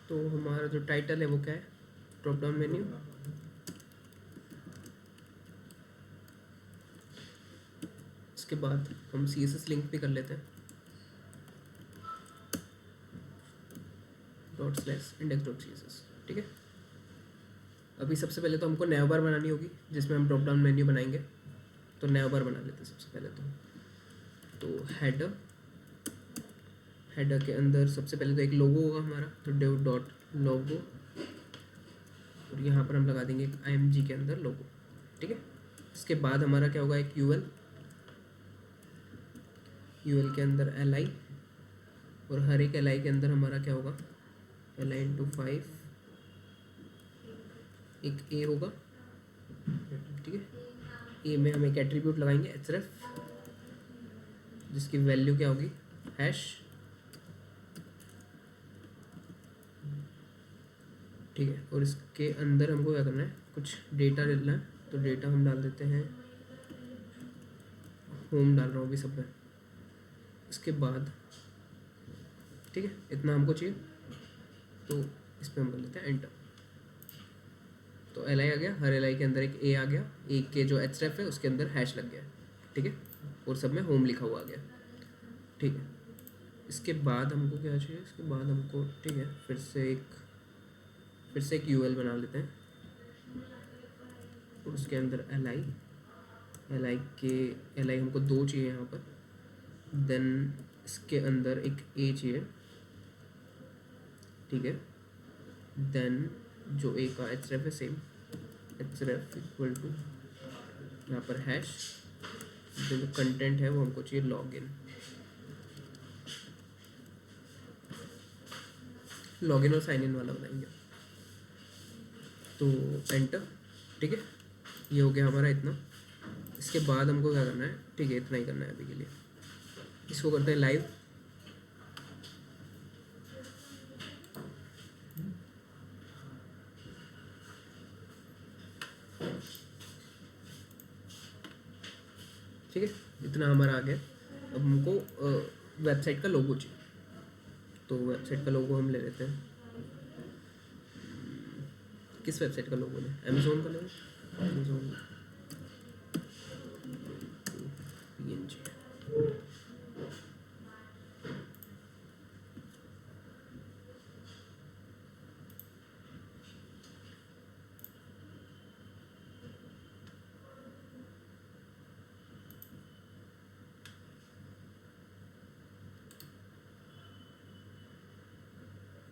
तो हमारा जो टाइटल है वो क्या है, ड्रॉप डाउन मेन्यू। इसके बाद हम CSS लिंक भी कर लेते हैं, ./index.css। ठीक है, अभी सबसे पहले तो हमको नया बार बनानी होगी जिसमें हम ड्रॉप डाउन मेन्यू बनाएंगे। तो नया बार बना लेते हैं सबसे पहले तो हेडर के अंदर सबसे पहले तो एक लोगो होगा हमारा, तो dev.logo, और यहाँ पर हम लगा देंगे एक img के अंदर लोगो। ठीक है, इसके बाद हमारा क्या होगा, एक ul के अंदर li, और हर एक li के अंदर हमारा क्या होगा, li × 5, एक a होगा। ठीक है, a में हम एक एट्रीब्यूट लगाएंगे href, जिसकी वैल्यू क्या होगी, हैश। ठीक है, और इसके अंदर हमको क्या करना है, कुछ डेटा डालना है। तो डेटा हम डाल देते हैं, होम डाल रहा हूँ अभी सब में। इसके बाद ठीक है, इतना हमको चाहिए, तो इस पर हम कर लेते हैं एंटर। तो li आ गया, हर li के अंदर एक a आ गया, a के जो href है उसके अंदर हैश लग गया। ठीक है, और सब में होम लिखा हुआ आ गया। ठीक है, इसके बाद हमको क्या चाहिए, इसके बाद हमको ठीक है फिर से एक ul बना लेते हैं, और उसके अंदर li हमको 2 चाहिए यहाँ पर। देन इसके अंदर एक a चाहिए। ठीक है, देन जो a का href है सेम, href इक्वल टू यहाँ पर हैश, जो कंटेंट है वो हमको चाहिए लॉगिन और साइन इन वाला बनाएंगे। तो एंटर। ठीक है, ये हो गया हमारा इतना। इसके बाद हमको क्या करना है, ठीक है इतना ही करना है अभी के लिए। इसको करते हैं लाइव। ठीक है, इतना हमारा आ गया। अब हमको वेबसाइट का लोगो चाहिए, तो वेबसाइट का लोगो हम ले लेते हैं। किस वेबसाइट का लोगो लें, अमेज़ोन का लें, अमेज़ोन PNG।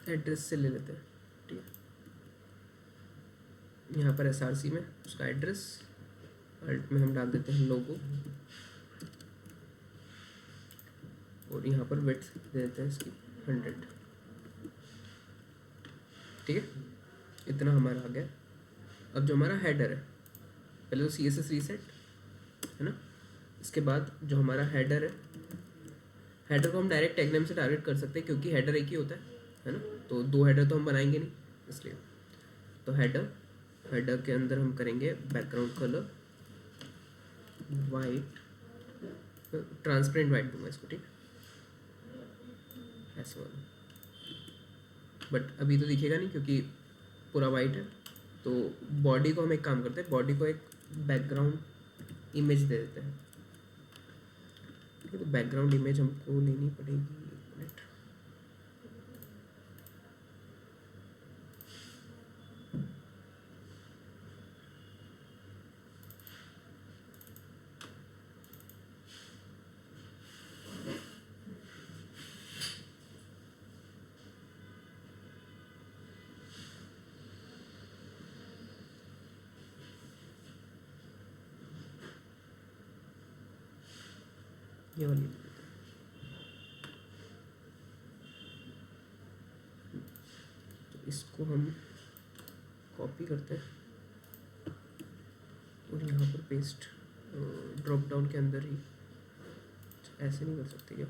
एड्रेस से ले लेते हैं। ठीक है, यहाँ पर SRC में उसका एड्रेस, अल्ट में हम डाल देते हैं लोगो, और यहाँ पर विड्थ दे देते हैं इसकी 100। ठीक है, इतना हमारा आ गया। अब जो हमारा हेडर है, पहले तो CSS रीसेट है ना। इसके बाद जो हमारा हेडर है, हेडर को हम डायरेक्ट टैग नेम से टारगेट कर सकते हैं क्योंकि हेडर एक ही होता है ना। तो 2 हेडर तो हम बनाएंगे नहीं, इसलिए तो हेडर के अंदर हम करेंगे background colour white, transparent white दूंगा इसको। ठीक है, ऐसे वाला, बट अभी तो दिखेगा नहीं क्योंकि पूरा वाइट है। तो बॉडी को हम एक काम करते हैं, बॉडी को एक बैकग्राउंड इमेज दे देते हैं। ठीक है, तो बैकग्राउंड इमेज हमको लेनी पड़ेगी, 1 मिनट। ये वाली तो इसको हम कॉपी करते हैं और यहाँ पर पेस्ट, ड्रॉप डाउन के अंदर ही। ऐसे नहीं कर सकते क्या,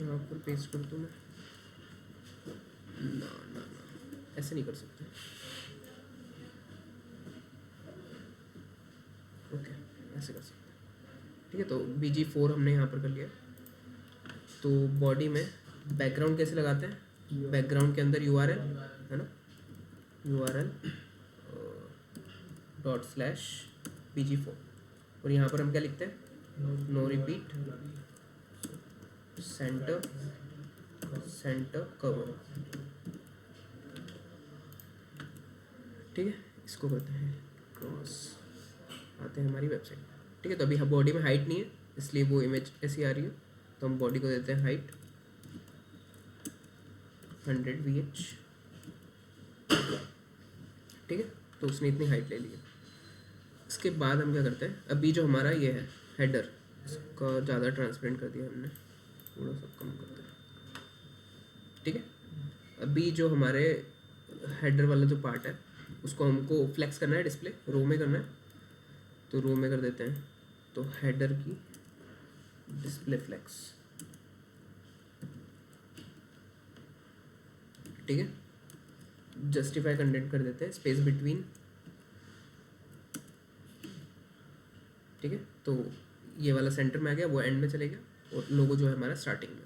यहाँ पर पेस्ट कर दूँ मैं, ना ना ना ऐसे नहीं कर सकते। ओके, ऐसे कर सकते हैं। ठीक है, तो BG4 हमने यहाँ पर कर लिया। तो बॉडी में बैकग्राउंड कैसे लगाते हैं, बैकग्राउंड के अंदर URL है ना, URL ./pg4 और यहाँ पर हम क्या लिखते हैं, नो रिपीट सेंटर कवर। ठीक है, इसको करते हैं क्रॉस, आते हैं हमारी वेबसाइट। ठीक है, तो अभी बॉडी में हाइट नहीं है इसलिए वो इमेज ऐसी आ रही है, तो हम बॉडी को देते हैं हाइट 100 VH। ठीक है, तो उसने इतनी हाइट ले ली है। इसके बाद हम क्या करते हैं, अभी जो हमारा ये है हेडर, इसका ज़्यादा ट्रांसपेरेंट कर दिया हमने, थोड़ा सा कम करते हैं। ठीक है, अभी जो हमारे हेडर वाला जो पार्ट है उसको हमको फ्लेक्स करना है, डिस्प्ले रो में करना है, तो रो में कर देते हैं, तो हेडर की डिस्प्ले फ्लेक्स। ठीक है, जस्टिफाई कंटेंट कर देते हैं, स्पेस बिटवीन। ठीक है, तो ये वाला सेंटर में आ गया, वो एंड में चले गया और लोगो जो है हमारा स्टार्टिंग में।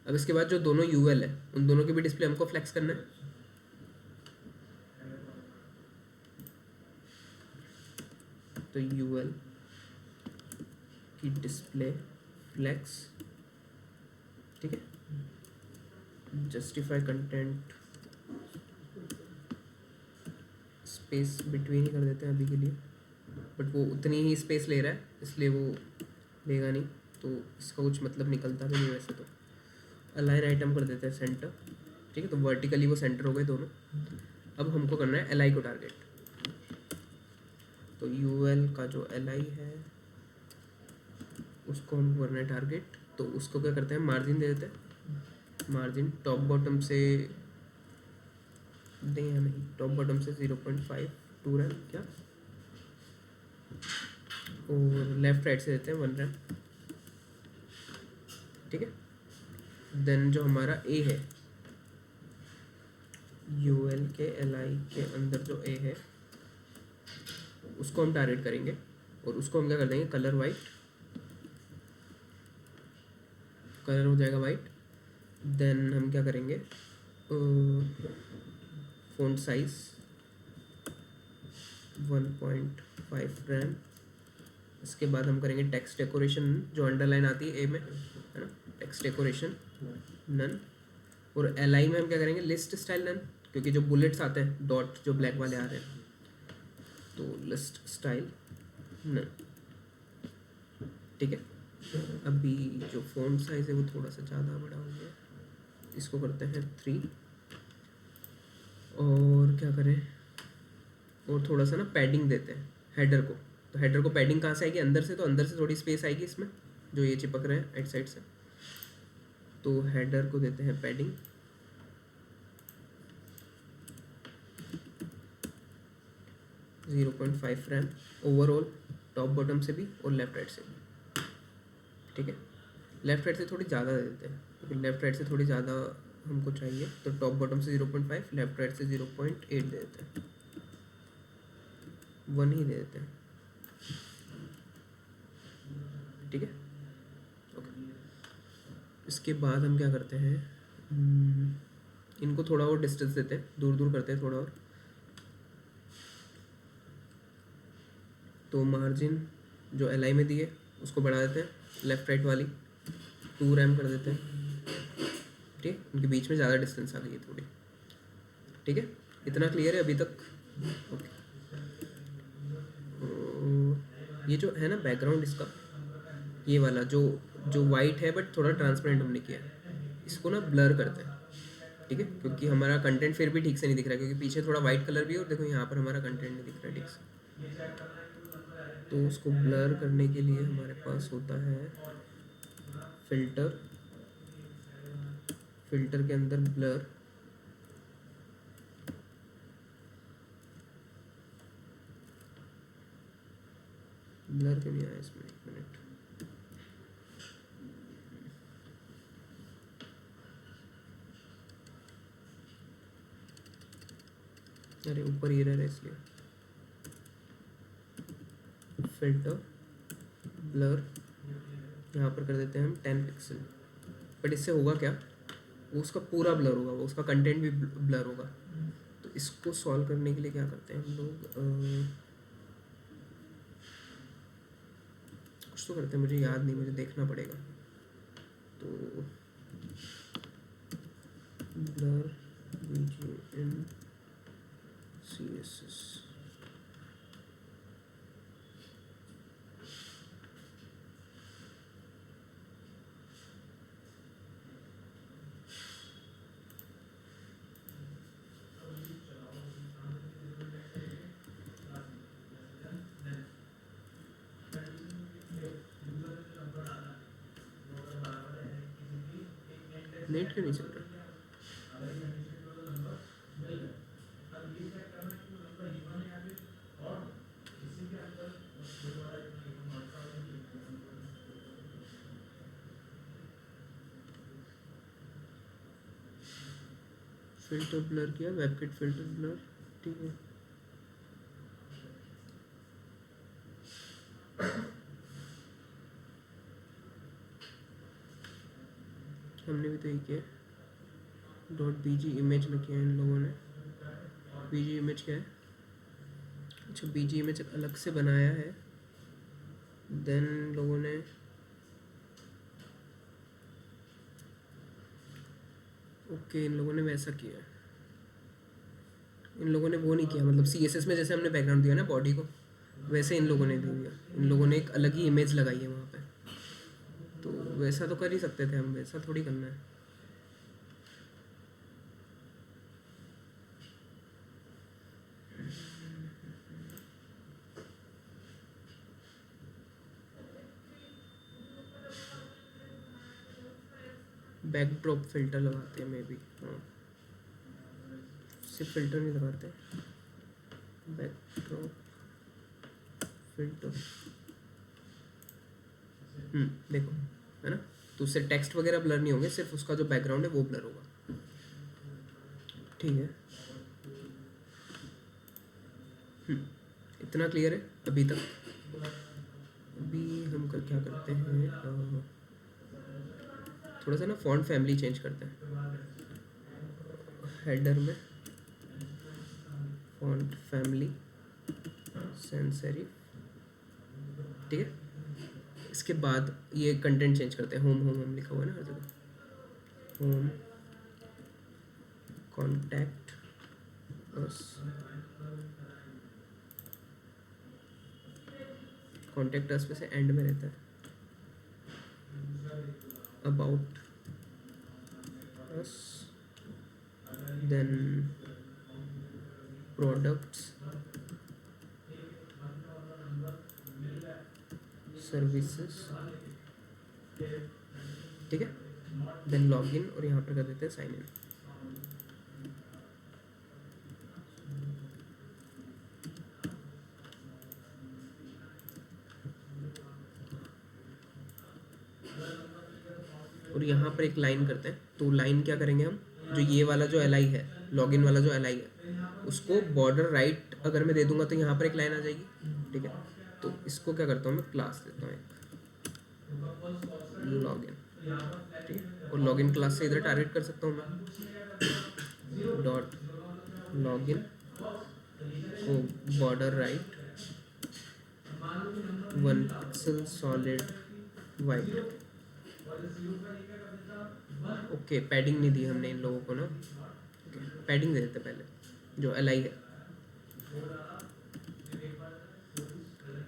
अब इसके बाद जो दोनों UL है उन दोनों की भी डिस्प्ले हमको फ्लेक्स करना है। तो UL की डिस्प्ले फ्लेक्स। ठीक है, जस्टिफाई कंटेंट स्पेस बिटवीन ही कर देते हैं अभी के लिए, बट वो उतनी ही स्पेस ले रहा है इसलिए वो लेगा नहीं, तो इसका कुछ मतलब निकलता भी नहीं वैसे। तो अलाइन आइटम कर देते हैं सेंटर। ठीक है, तो वर्टिकली वो सेंटर हो गए दोनों। अब हमको करना है LI को टारगेट, तो UL का जो LI है उसको हम करना है टारगेट। तो उसको क्या करते हैं, मार्जिन दे देते हैं, मार्जिन टॉप बॉटम से दें या नहीं, टॉप बॉटम से 0.5 2 रैम क्या, और लेफ्ट राइट से देते हैं 1 रैम। ठीक है, देन जो हमारा A है, UL के LI के अंदर जो A है उसको हम टारगेट करेंगे और उसको हम क्या कर देंगे, कलर वाइट, कलर हो जाएगा वाइट। देन हम क्या करेंगे, फ़ॉन्ट साइज 1.5 रैम। इसके बाद हम करेंगे टेक्स्ट डेकोरेशन, जो अंडरलाइन आती है A में है ना, टेक्स्ट डेकोरेशन नन। और LI में हम क्या करेंगे, लिस्ट स्टाइल नन, क्योंकि जो बुलेट्स आते हैं डॉट जो ब्लैक वाले आ रहे हैं, तो लिस्ट स्टाइल नन। ठीक है, अभी जो फ़ॉन्ट साइज है वो थोड़ा सा ज़्यादा बड़ा हो गया, इसको करते हैं 3। और क्या करें, और थोड़ा सा ना पैडिंग देते हैं हेडर को। तो हेडर को पैडिंग कहाँ से आएगी, अंदर से, तो अंदर से थोड़ी स्पेस आएगी इसमें जो ये चिपक रहे हैं राइट साइड से, तो हेडर को देते हैं padding 0.5 RAM overall, top bottom से भी और लेफ्ट राइट से भी। ठीक है, लेफ्ट राइट से थोड़ी ज़्यादा दे देते हैं क्योंकि लेफ्ट राइट से थोड़ी ज़्यादा हमको चाहिए, तो टॉप बॉटम से 0.5, लेफ्ट राइट से 0.8 दे देते हैं, 1 ही दे देते हैं। ठीक है, ओके। इसके बाद हम क्या करते हैं, इनको थोड़ा और डिस्टेंस देते हैं, दूर दूर करते हैं थोड़ा और। तो मार्जिन जो LI में दी है उसको बढ़ा देते हैं, लेफ़्ट राइट वाली 2 रैम कर देते हैं। ठीक, उनके बीच में ज़्यादा डिस्टेंस आ गई है थोड़ी। ठीक है, इतना क्लियर है अभी तक? ओके। ये जो है ना बैकग्राउंड इसका, ये वाला जो जो वाइट है बट थोड़ा ट्रांसपेरेंट हमने किया है, इसको ना ब्लर करते हैं। ठीक है, क्योंकि हमारा कंटेंट फिर भी ठीक से नहीं दिख रहा है, क्योंकि पीछे थोड़ा वाइट कलर भी है और देखो यहाँ पर हमारा कंटेंट नहीं दिख रहा है ठीक से। तो उसको ब्लर करने के लिए हमारे पास होता है फिल्टर, फिल्टर के अंदर ब्लर, ब्लर क्यों नहीं आया इसमें, 1 मिनट। अरे ऊपर ही रह रहा है इसलिए। फिल्टर ब्लर यहाँ पर कर देते हैं हम 10 पिक्सल। बट इससे होगा क्या, वो उसका पूरा ब्लर होगा, वो उसका कंटेंट भी ब्लर होगा। तो इसको सॉल्व करने के लिए क्या करते हैं हम लोग, कुछ तो करते हैं, मुझे याद नहीं, मुझे देखना पड़ेगा। तो ब्लर BGN CSS, नेट क्यों नहीं चल रहा? फिल्टर ब्लर किया, वेबकिट फिल्टर ब्लर, ठीक है। हमने भी तो यही किया, .bg इमेज में किया इन लोगों ने। bg इमेज क्या है? अच्छा, bg इमेज अलग से बनाया है, देन लोगों ने ओके, इन लोगों ने वैसा किया। इन लोगों ने वो नहीं किया, मतलब CSS में जैसे हमने बैकग्राउंड दिया ना बॉडी को, वैसे इन लोगों ने दे दिया। इन लोगों ने एक अलग ही इमेज लगाई है वहाँ पे। तो वैसा तो कर ही सकते थे हम, वैसा थोड़ी करना है। बैकड्रॉप फिल्टर लगाते हैं मे बी, हाँ, सिर्फ फिल्टर नहीं लगाते, बैकड्रॉप फिल्टर। देखो, है ना, तो उससे टेक्स्ट वगैरह ब्लर नहीं होंगे, सिर्फ उसका जो बैकग्राउंड है वो ब्लर होगा, ठीक है। इतना क्लियर है अभी तक? अभी हम क्या करते हैं, थोड़ा सा ना फॉन्ट फैमिली चेंज करते हैं। हेडर में फॉन्ट फैमिली sans serif, ठीक है। इसके बाद ये कंटेंट चेंज करते हैं, होम होम होम लिखा हुआ है ना हर जगह, home contact us, contact us में से एंड में रहता है about us, then products, services, ठीक है, देन लॉगिन, और यहाँ पर कर देते हैं साइन इन। और यहाँ पर एक लाइन करते हैं, तो लाइन क्या करेंगे हम, जो ये वाला जो li है, लॉगिन वाला जो li है, उसको बॉर्डर राइट अगर मैं दे दूंगा तो यहाँ पर एक लाइन आ जाएगी, ठीक है। तो इसको क्या करता हूँ मैं, क्लास देता हूँ एक लॉगिन, ठीक है, और लॉगिन क्लास से इधर टारगेट कर सकता हूँ मैं, डॉट लॉगिन को border right 1 pixel solid white, okay. Padding नहीं दी हमने इन लोगों को ना, पैडिंग दे देते पहले, जो li है,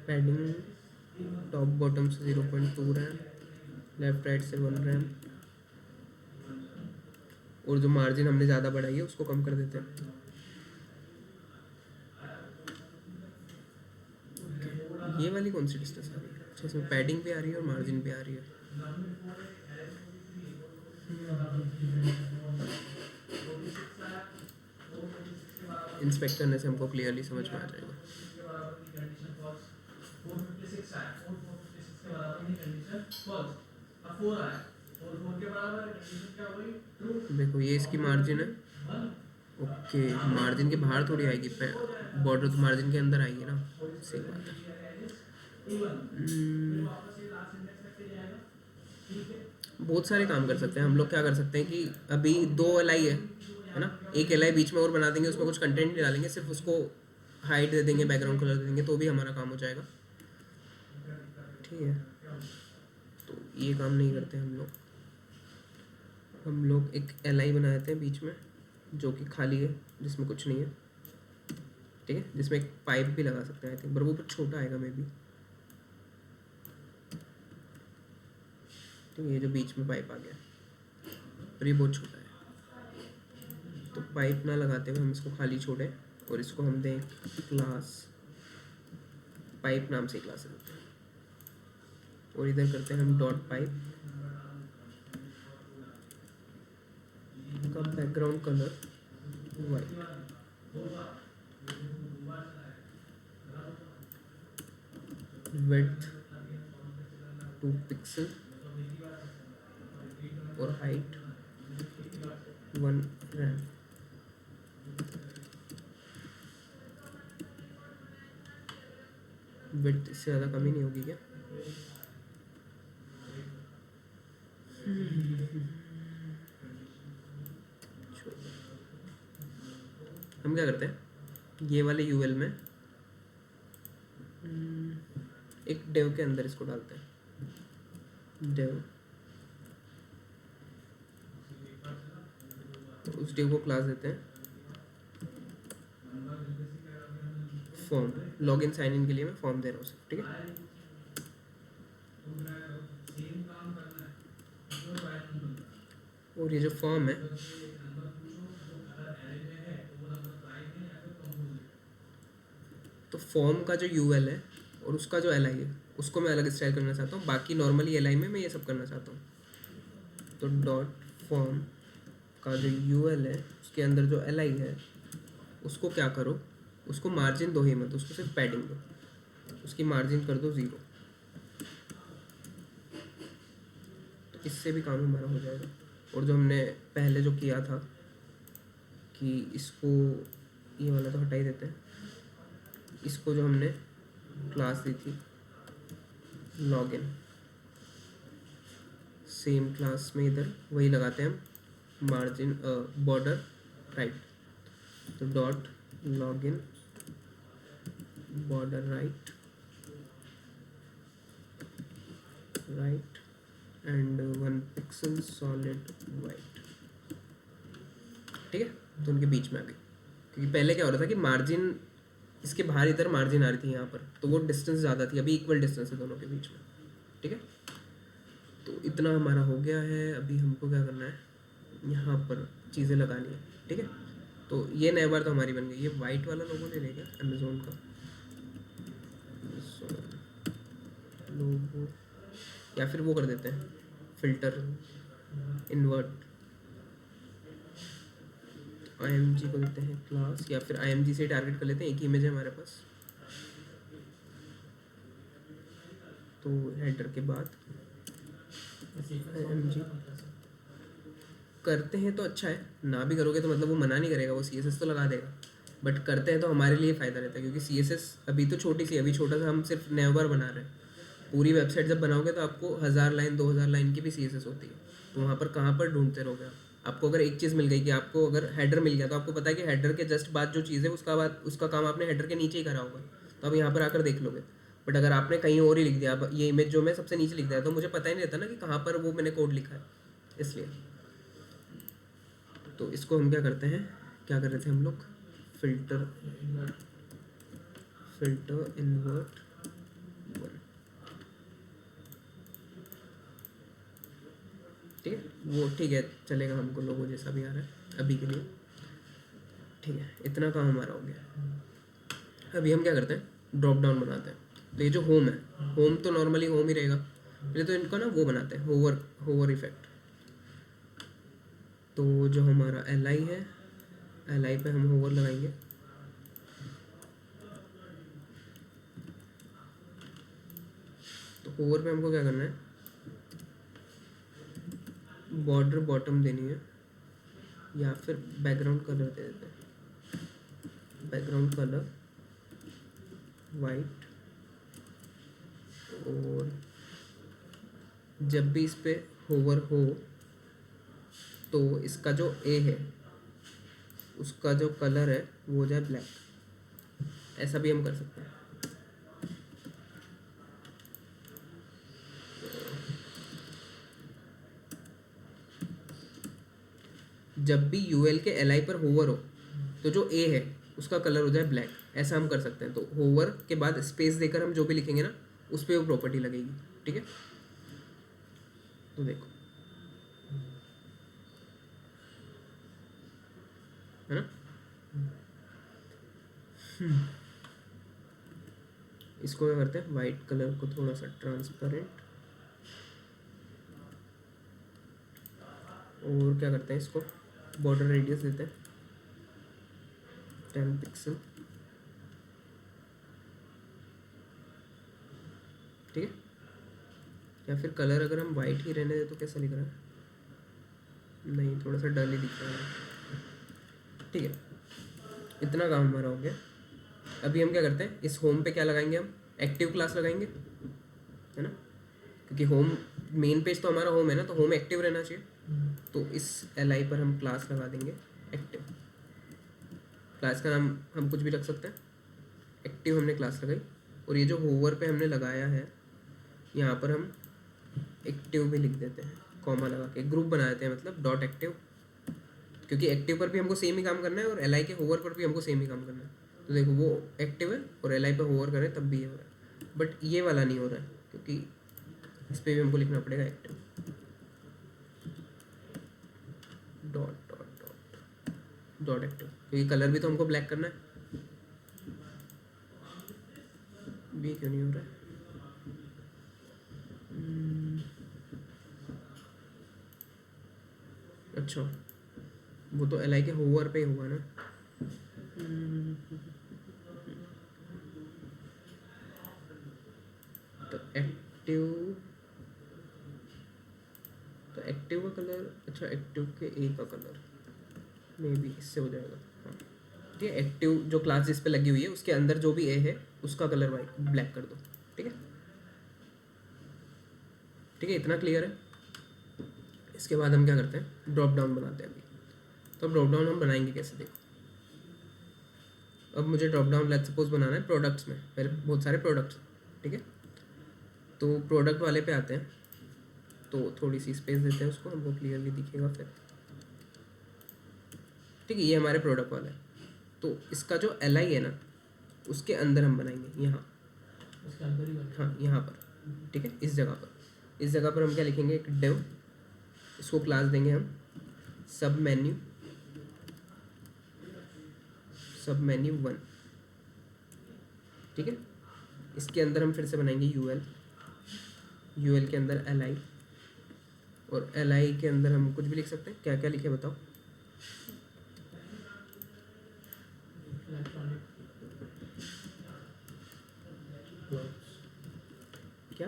पैडिंग टॉप बॉटम से 0.2 रैम, लेफ्ट राइट से 1 रैम, और जो मार्जिन हमने ज़्यादा बढ़ाई है उसको कम कर देते हैं। ये वाली कौन सी डिस्टेंस आ रही है? अच्छा, इसमें पैडिंग भी आ रही है और मार्जिन भी आ रही है। इंस्पेक्ट करने से हमको क्लियरली समझ में आ जाएगा। देखो, ये इसकी मार्जिन है, ओके। मार्जिन के बाहर थोड़ी आएगी, बॉर्डर तो मार्जिन के अंदर आएगी ना, सही बात है। बहुत सारे काम कर सकते हैं हम लोग। क्या कर सकते हैं कि अभी 2 LI है ना, एक LI बीच में और बना देंगे, उसमें कुछ कंटेंट नहीं डालेंगे, सिर्फ उसको हाइट दे देंगे, बैकग्राउंड कलर दे देंगे, तो भी हमारा काम हो जाएगा। ठीक है, तो ये काम नहीं करते हम लोग। हम लोग एक LI बना देते हैं बीच में जो कि खाली है, जिसमें कुछ नहीं है। ठीक है, जिसमें एक पाइप भी लगा सकते हैं आई थिंक, पर वो बहुत छोटा आएगा मे बी। ठीक है, ये जो बीच में पाइप आ गया पर ये बहुत छोटा है, तो पाइप ना लगाते हुए हम इसको खाली छोड़ें और इसको हम दें क्लास, पाइप नाम से क्लास देते हैं। और इधर करते हैं हम डॉट पाइप का background colour white, width 2 pixel और हाइट 1 रैम। विड्थ इससे ज़्यादा कमी नहीं होगी क्या? हम क्या करते हैं, ये वाले यूएल में एक डेव के अंदर इसको डालते हैं, डेव, तो उस डेव को क्लास देते हैं फॉर्म, लॉगिन साइन इन के लिए मैं फॉर्म दे रहा हूँ सिर्फ। ठीक है, और ये जो फॉर्म है तो फॉर्म का जो यूएल है और उसका जो LI है उसको मैं अलग स्टाइल करना चाहता हूँ, बाकी नॉर्मली LI में मैं ये सब करना चाहता हूँ। तो डॉट फॉर्म का जो यूएल है उसके अंदर जो LI है उसको क्या करो, उसको मार्जिन दो ही मत, उसको सिर्फ पैडिंग दो, उसकी मार्जिन कर दो 0, तो इससे भी काम हमारा हो जाएगा। और जो हमने पहले जो किया था कि इसको, ये वाला तो हटा ही देते हैं, इसको जो हमने क्लास दी थी लॉगिन, सेम क्लास में इधर वही लगाते हैं हम, मार्जिन बॉर्डर राइट, तो dot login border right and 1 pixel solid white. ठीक है, तो उनके बीच में आ गई, क्योंकि पहले क्या हो रहा था कि मार्जिन इसके बाहर इधर मार्जिन आ रही थी यहाँ पर, तो वो डिस्टेंस ज़्यादा थी, अभी इक्वल डिस्टेंस है दोनों के बीच में। ठीक है, तो इतना हमारा हो गया है। अभी हमको क्या करना है, यहाँ पर चीज़ें लगानी है। ठीक है, तो ये नए बार तो हमारी बन गई। ये वाइट वाला लोगो ले लेगा अमेज़ोन का लोगो, या फिर वो कर देते हैं फिल्टर इन्वर्ट, IMG को देते हैं क्लास, या फिर IMG से टारगेट कर लेते हैं, एक ही इमेज है हमारे पास। तो हेडर के बाद IMG करते हैं तो अच्छा है, ना भी करोगे तो मतलब वो मना नहीं करेगा, वो CSS तो लगा देगा, बट करते हैं तो हमारे लिए फ़ायदा रहता है, क्योंकि CSS अभी तो छोटी सी, अभी छोटा सा हम सिर्फ नया बार बना रहे हैं। पूरी वेबसाइट जब बनाओगे तो आपको 1000 लाइन 2000 लाइन की भी CSS होती है, तो वहाँ पर कहाँ पर ढूंढते रहोगे आप। आपको अगर एक चीज़ मिल गई कि आपको अगर हेडर मिल गया, तो आपको पता है कि हेडर के जस्ट बाद जो चीज़ है उसका काम आपने हेडर के नीचे ही करा होगा, तो आप यहाँ पर आकर देख लोगे। बट अगर आपने कहीं और ही लिख दिया, अब ये इमेज जो मैं सबसे नीचे लिख दिया, तो मुझे पता ही नहीं रहता ना कि कहाँ पर वो मैंने कोड लिखा है, इसलिए। तो इसको हम क्या करते हैं, क्या कर रहे थे हम लोग, फिल्टर इन्वर्ट 1। ठीक है, वो ठीक है चलेगा, हमको लोगो जैसा भी आ रहा है अभी के लिए। ठीक है, इतना काम हमारा हो गया। अभी हम क्या करते हैं, ड्रॉप डाउन बनाते हैं। तो ये जो होम है, होम तो नॉर्मली होम ही रहेगा, पहले तो इनको ना वो बनाते हैं होवर इफेक्ट। तो जो हमारा LI है, LI पे हम होवर लगाएंगे। तो होवर पे हमको क्या करना है, बॉर्डर बॉटम देनी है, या फिर बैकग्राउंड कलर दे देते हैं, बैकग्राउंड कलर वाइट। और जब भी इस पे होवर हो तो इसका जो ए है उसका जो कलर है वो हो जाए ब्लैक, ऐसा भी हम कर सकते हैं। जब भी यूएल के एल आई पर होवर हो तो जो ए है उसका कलर हो जाए ब्लैक, ऐसा हम कर सकते हैं। तो होवर के बाद स्पेस देकर हम जो भी लिखेंगे ना उस पर वो प्रॉपर्टी लगेगी, ठीक है। तो देखो है ना, इसको क्या करते हैं, वाइट कलर को थोड़ा सा ट्रांसपेरेंट, और क्या करते हैं, इसको बॉर्डर रेडियस देते हैं 10 पिक्सल, ठीक है। या फिर कलर अगर हम वाइट ही रहने दें तो कैसा दिख रहा है, नहीं थोड़ा सा डल ही दिख रहा है, ठीक है। इतना काम हमारा हो गया। अभी हम क्या करते हैं, इस होम पे क्या लगाएंगे, हम एक्टिव क्लास लगाएंगे, है ना, क्योंकि होम मेन पेज तो हमारा होम है ना, तो होम एक्टिव रहना चाहिए। तो इस एल आई पर हम क्लास लगा देंगे एक्टिव। क्लास का नाम हम कुछ भी रख सकते हैं, एक्टिव हमने क्लास लगाई। और ये जो होवर पे हमने लगाया है यहाँ पर हम एक्टिव भी लिख देते हैं, कॉमा लगा के ग्रुप बना देते हैं, मतलब डॉट एक्टिव, क्योंकि एक्टिव पर भी हमको सेम ही काम करना है और एल आई के होवर पर भी हमको सेम ही काम करना है। तो देखो वो एक्टिव है और एल आई पर होवर करें तब भी ये हो रहा है, बट ये वाला नहीं हो रहा है क्योंकि इस पर भी हमको लिखना पड़ेगा active dot dot dot dot active, क्योंकि कलर भी तो हमको ब्लैक करना है। भी क्यों नहीं हो रहा है, अच्छा वो तो एल आई के होवर पे ही हुआ ना। तो एक्टिव, तो एक्टिव का कलर, अच्छा एक्टिव के ए का कलर मे बी इससे हो जाएगा, हाँ ठीक है। एक्टिव जो क्लास जिस पे लगी हुई है उसके अंदर जो भी ए है उसका कलर वाइट ब्लैक कर दो, ठीक है। ठीक है, इतना क्लियर है। इसके बाद हम क्या करते हैं, ड्रॉप डाउन बनाते हैं अभी। तो ड्रॉप डाउन हम बनाएंगे कैसे, देखो अब मुझे ड्रॉप डाउन लेट्स सपोज बनाना है प्रोडक्ट्स में, मेरे बहुत सारे प्रोडक्ट्स, ठीक है। तो प्रोडक्ट वाले पे आते हैं, तो थोड़ी सी स्पेस देते हैं उसको, हमको क्लियरली दिखेगा फिर, ठीक है। ये हमारे प्रोडक्ट वाला है, तो इसका जो एल आई है ना उसके अंदर हम बनाएंगे यहाँ, उसके अंदर ही हाँ यहाँ पर, ठीक है। इस जगह पर, इस जगह पर हम क्या लिखेंगे, एक डिव, इसको क्लास देंगे हम सब मेन्यू, सब मेन्यू 1, ठीक है। इसके अंदर हम फिर से बनाएंगे यूएल, यूएल के अंदर एल आई, और एल आई के अंदर हम कुछ भी लिख सकते हैं, क्या क्या लिखे बताओ, क्या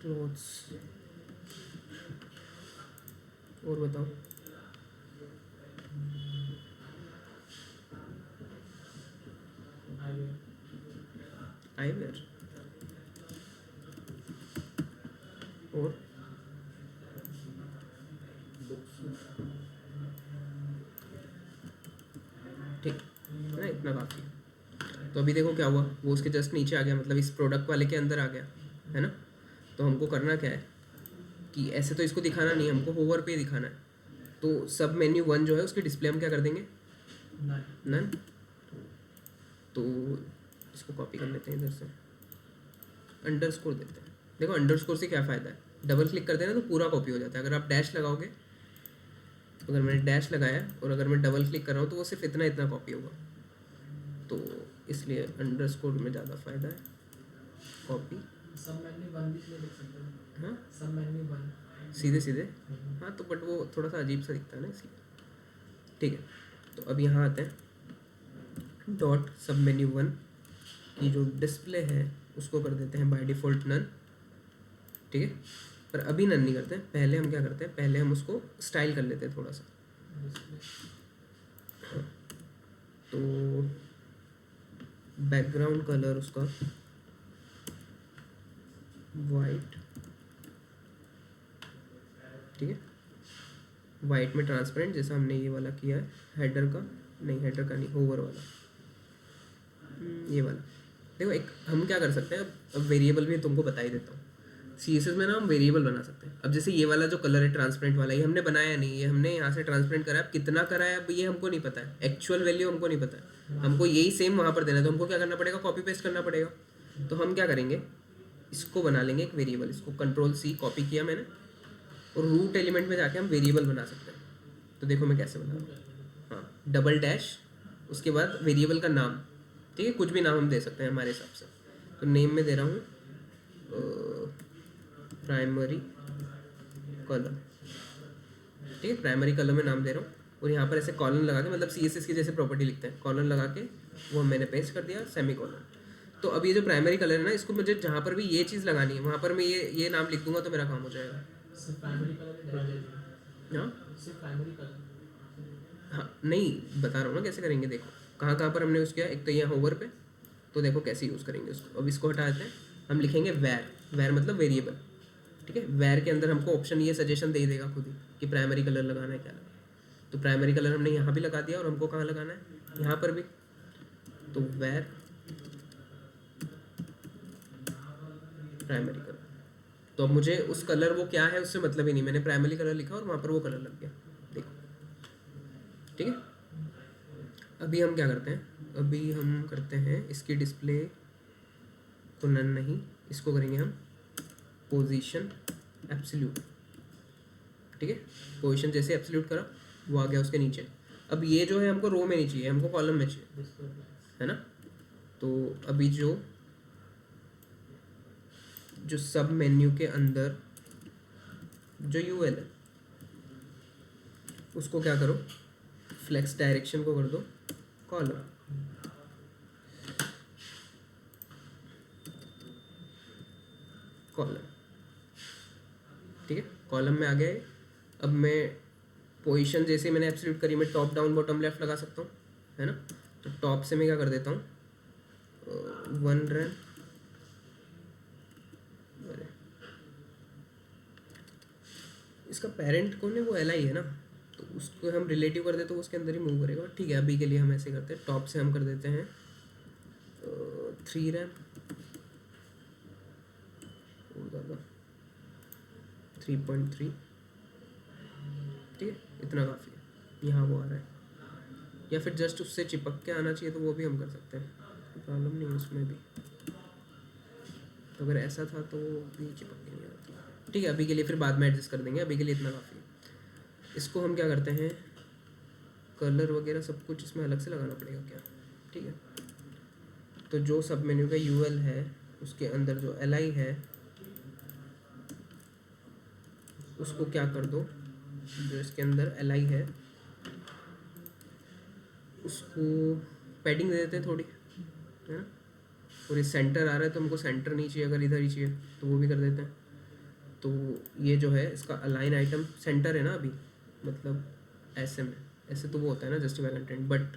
क्लोथ्स, और बताओ आई वेयर, और ठीक है ना, इतना काफ़ी है। तो अभी देखो क्या हुआ, वो उसके जस्ट नीचे आ गया, मतलब इस प्रोडक्ट वाले के अंदर आ गया, है ना। तो हमको करना क्या है कि ऐसे तो इसको दिखाना नहीं, हमको होवर पे दिखाना है। तो सब मेन्यू 1 जो है उसकी डिस्प्ले हम क्या कर देंगे, नन। तो इसको कॉपी कर लेते हैं इधर से, अंडरस्कोर देते हैं। देखो अंडरस्कोर से क्या फ़ायदा है, डबल क्लिक करते हैं ना तो पूरा कॉपी हो जाता है। अगर आप डैश लगाओगे, अगर मैंने डैश लगाया और अगर मैं डबल क्लिक कर रहा हूँ तो वो सिर्फ इतना इतना कॉपी होगा, तो इसलिए अंडरस्कोर में ज़्यादा फ़ायदा है। कॉपी सब मेन्यू 1 भी इसलिए लिख सकते हैं, हाँ सब मेन्यू 1 सीधे सीधे, हाँ तो बट वो थोड़ा सा अजीब सा दिखता है ना इसलिए, ठीक है। तो अब यहाँ आते हैं, डॉट सब मेन्यू 1 की जो डिस्प्ले है उसको कर देते हैं बाय डिफ़ॉल्ट नन, ठीक है। पर अभी नन नहीं करते हैं, पहले हम क्या करते हैं, पहले हम उसको स्टाइल कर लेते हैं थोड़ा सा। तो बैकग्राउंड कलर उसका वाइट, ठीक है, वाइट में ट्रांसपेरेंट जैसा हमने ये वाला किया है, हेडर का नहीं, हेडर का नहीं, होवर वाला, ये वाला। देखो एक हम क्या कर सकते हैं, अब वेरिएबल भी तुमको बता ही देता हूँ। CSS में ना हम वेरिएबल बना सकते हैं। अब जैसे ये वाला जो कलर है ट्रांसपेरेंट वाला, ये हमने बनाया नहीं, ये हमने यहाँ से ट्रांसपेरेंट करा है। अब कितना करा है अब ये हमको नहीं पता है, एक्चुअल वैल्यू हमको नहीं पता है, हमको यही सेम वहाँ पर देना है। तो हमको क्या करना पड़ेगा, कॉपी पेस्ट करना पड़ेगा। तो हम क्या करेंगे, इसको बना लेंगे एक वेरिएबल, इसको Ctrl+C कॉपी किया मैंने, और रूट एलिमेंट में जाके हम वेरिएबल बना सकते हैं। तो देखो मैं कैसे बना रहा हूँ, हाँ, डबल डैश, उसके बाद वेरिएबल का नाम, ठीक है, कुछ भी नाम हम दे सकते हैं हमारे हिसाब से। तो नेम में दे रहा हूँ प्राइमरी कलर, ठीक है, प्राइमरी कलर में नाम दे रहा हूँ। और यहाँ पर ऐसे कॉलन लगा के, मतलब CSS की जैसे प्रॉपर्टी लिखते हैं, कॉलन लगा के वो मैंने पेस्ट कर दिया, सेमी कॉलन। तो अब ये जो प्राइमरी कलर है ना, इसको मुझे जहाँ पर भी ये चीज़ लगानी है वहाँ पर मैं ये नाम लिख दूंगा तो मेरा काम हो जाएगा। सिर्फ प्राइमरी कलर, हाँ सिर्फ प्राइमरी कलर। हाँ, नहीं बता रहा हूँ ना कैसे करेंगे। देखो कहाँ कहाँ पर हमने यूज़ किया, एक तो यहाँ होवर पे, तो देखो कैसे यूज़ करेंगे उसको। अब इसको हटा देते हैं, हम लिखेंगे वैर मतलब वेरिएबल, ठीक है। वैर के अंदर हमको ऑप्शन ये सजेशन दे ही देगा खुद ही कि प्राइमरी कलर लगाना है क्या लगाना है। तो प्राइमरी कलर हमने यहाँ भी लगा दिया, और हमको कहाँ लगाना है, यहाँ पर भी। तो वैर प्राइमरी कलर, तो अब मुझे उस कलर वो क्या है उससे मतलब ही नहीं, मैंने प्राइमरी कलर लिखा और वहाँ पर वो कलर लग गया, देखो, ठीक है। अभी हम क्या करते हैं, अभी हम करते हैं इसकी डिस्प्ले को नन नहीं, इसको करेंगे हम पोजीशन एब्सोल्यूट, ठीक है। पोजीशन जैसे एब्सोल्यूट करा वो आ गया उसके नीचे। अब ये जो है हमको रो में नहीं चाहिए, हमको कॉलम में चाहिए, है ना। तो अभी जो सब मेन्यू के अंदर जो UL है उसको क्या करो, फ्लेक्स डायरेक्शन को कर दो कॉलम, कॉलम, ठीक है, कॉलम में आ गया है। अब मैं पोजीशन जैसे मैंने एब्सोल्यूट करी, मैं टॉप डाउन बॉटम लेफ्ट लगा सकता हूँ, है ना। तो टॉप से मैं क्या कर देता हूँ, 1 रन, इसका पेरेंट कौन है, वो LI है ना, तो उसको हम रिलेटिव कर देते तो उसके अंदर ही मूव करेगा, ठीक है। अभी के लिए हम ऐसे करते हैं, टॉप से हम कर देते हैं 3 रैम, और ज़्यादा 3.3, ठीक है, इतना काफ़ी है। यहाँ वो आ रहा है, या फिर जस्ट उससे चिपक के आना चाहिए तो वो भी हम कर सकते हैं, प्रॉब्लम नहीं है उसमें भी। तो अगर ऐसा था तो वो भी चिपक के नहीं आता, ठीक है। अभी के लिए फिर बाद में एडजस्ट कर देंगे, अभी के लिए इतना काफ़ी है। इसको हम क्या करते हैं, कलर वगैरह सब कुछ इसमें अलग से लगाना पड़ेगा क्या, ठीक है। तो जो सब मेन्यू का UL है उसके अंदर जो LI है उसको क्या कर दो, जो इसके अंदर LI है उसको पैडिंग दे देते हैं थोड़ी, है ना। और ये सेंटर आ रहा है तो हमको सेंटर नहीं चाहिए, अगर इधर ही चाहिए तो वो भी कर देते हैं। तो ये जो है इसका अलाइन आइटम सेंटर है ना अभी, मतलब ऐसे में, ऐसे तो वो होता है ना जस्टिफाई कंटेंट, बट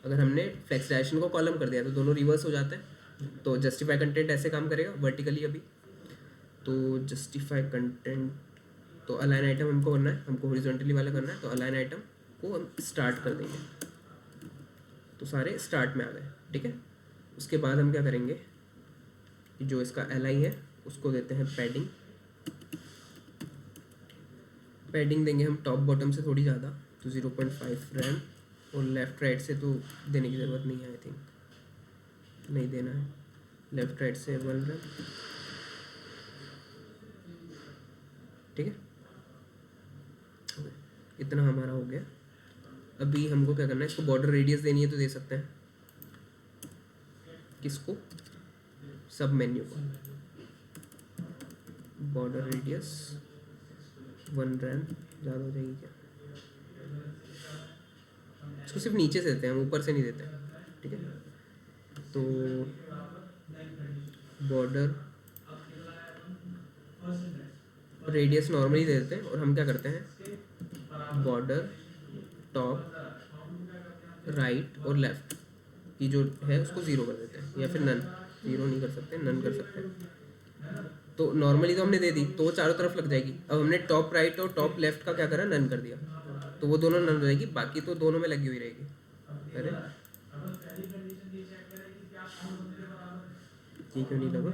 अगर हमने फ्लेक्स डायरेक्शन को कॉलम कर दिया तो दोनों रिवर्स हो जाते हैं। तो जस्टिफाई कंटेंट ऐसे काम करेगा वर्टिकली अभी। तो जस्टिफाई कंटेंट, तो अलाइन आइटम हमको करना है, हमको हॉरिजॉन्टली वाला करना है, तो अलाइन आइटम को हम स्टार्ट कर देंगे, तो सारे स्टार्ट में आ गए, ठीक है। उसके बाद हम क्या करेंगे, जो इसका LI है उसको देते हैं पैडिंग, पैडिंग देंगे हम टॉप बॉटम से थोड़ी ज़्यादा, तो 0.5 रैम, और लेफ़्ट राइट से तो देने की ज़रूरत नहीं है, आई थिंक नहीं देना है, लेफ़्ट राइट से 1 रैम, ठीक है। इतना हमारा हो गया। अभी हमको क्या करना है, इसको बॉर्डर रेडियस देनी है तो दे सकते हैं, किसको, सब मेन्यू को, बॉर्डर रेडियस 1 रैम, ज़्यादा हो जाएगी क्या, इसको सिर्फ नीचे से देते हैं, हम ऊपर से नहीं देते हैं, ठीक है। तो बॉर्डर रेडियस नॉर्मली दे देते हैं, और हम क्या करते हैं, बॉर्डर टॉप राइट और लेफ़्ट की जो है उसको 0 कर देते हैं, या फिर नन, 0 नहीं कर सकते, नन कर सकते हैं, तो नॉर्मली तो हमने दे दी तो वो चारों तरफ लग जाएगी। अब हमने टॉप राइट और टॉप लेफ्ट का क्या करा, नन कर दिया, तो वो दोनों नन हो जाएगी, बाकी तो दोनों में लगी हुई रहेगी। अरे ये क्यों नहीं लगा?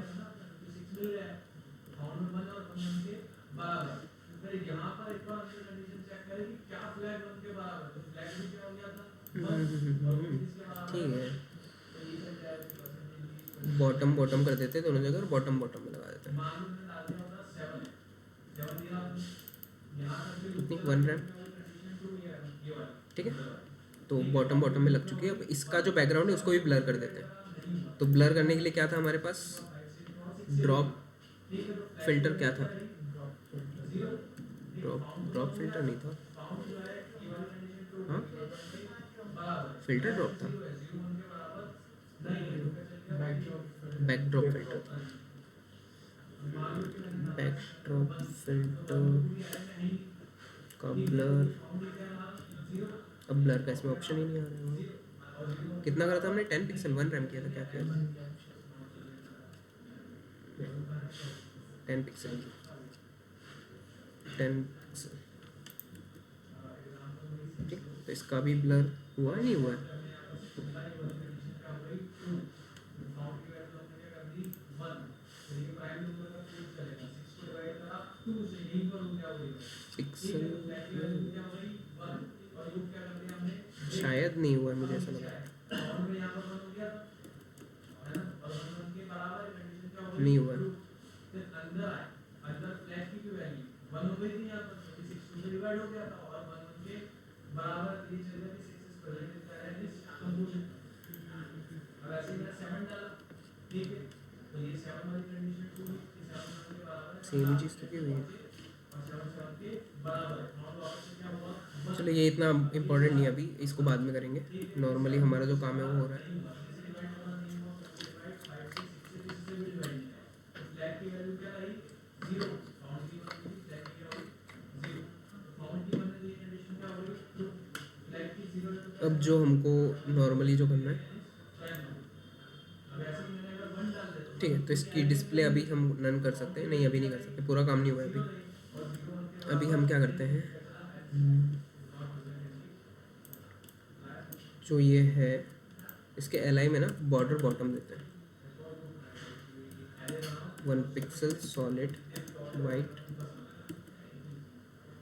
ठीक है, बॉटम बॉटम कर देते हैं दोनों जगह और बॉटम बॉटम में लगा देते हैं। कितनी 1 रैम, ठीक है। तो बॉटम बॉटम में लग चुकी है। अब इसका जो बैकग्राउंड है उसको भी ब्लर कर देते हैं। तो ब्लर करने के लिए क्या था हमारे पास, ड्रॉप फिल्टर क्या था, ड्रॉप फिल्टर नहीं था, हाँ फिल्टर ड्रॉप था, बैकड्रॉप फिल्टर था, बैकड्रॉप फिल्टर का ब्लर। अब ब्लर का इसमें ऑप्शन ही नहीं आ रहा है। कितना करा था हमने, 10 पिक्सल 1 रैम किया था, क्या किया था, 10 पिक्सल 10 पिक्सल, ठीक। तो इसका भी ब्लर हुआ नहीं हुआ है, पिक्सल शायद नहीं हुआ है, मुझे ऐसा लग रहा है नहीं हुआ है। सेम चीज़ तो क्यों हुई है, चलो ये इतना इम्पोर्टेंट नहीं है अभी, इसको बाद में करेंगे। नॉर्मली हमारा जो काम है वो हो रहा है। अब जो हमको नॉर्मली जो करना है, ठीक है, तो इसकी डिस्प्ले अभी हम नन कर सकते हैं, नहीं अभी नहीं कर सकते, पूरा काम नहीं हुआ है अभी। अभी हम क्या करते हैं, जो ये है इसके एल में ना बॉर्डर बॉटम देते हैं, 1 पिक्सल सॉलिड वाइट,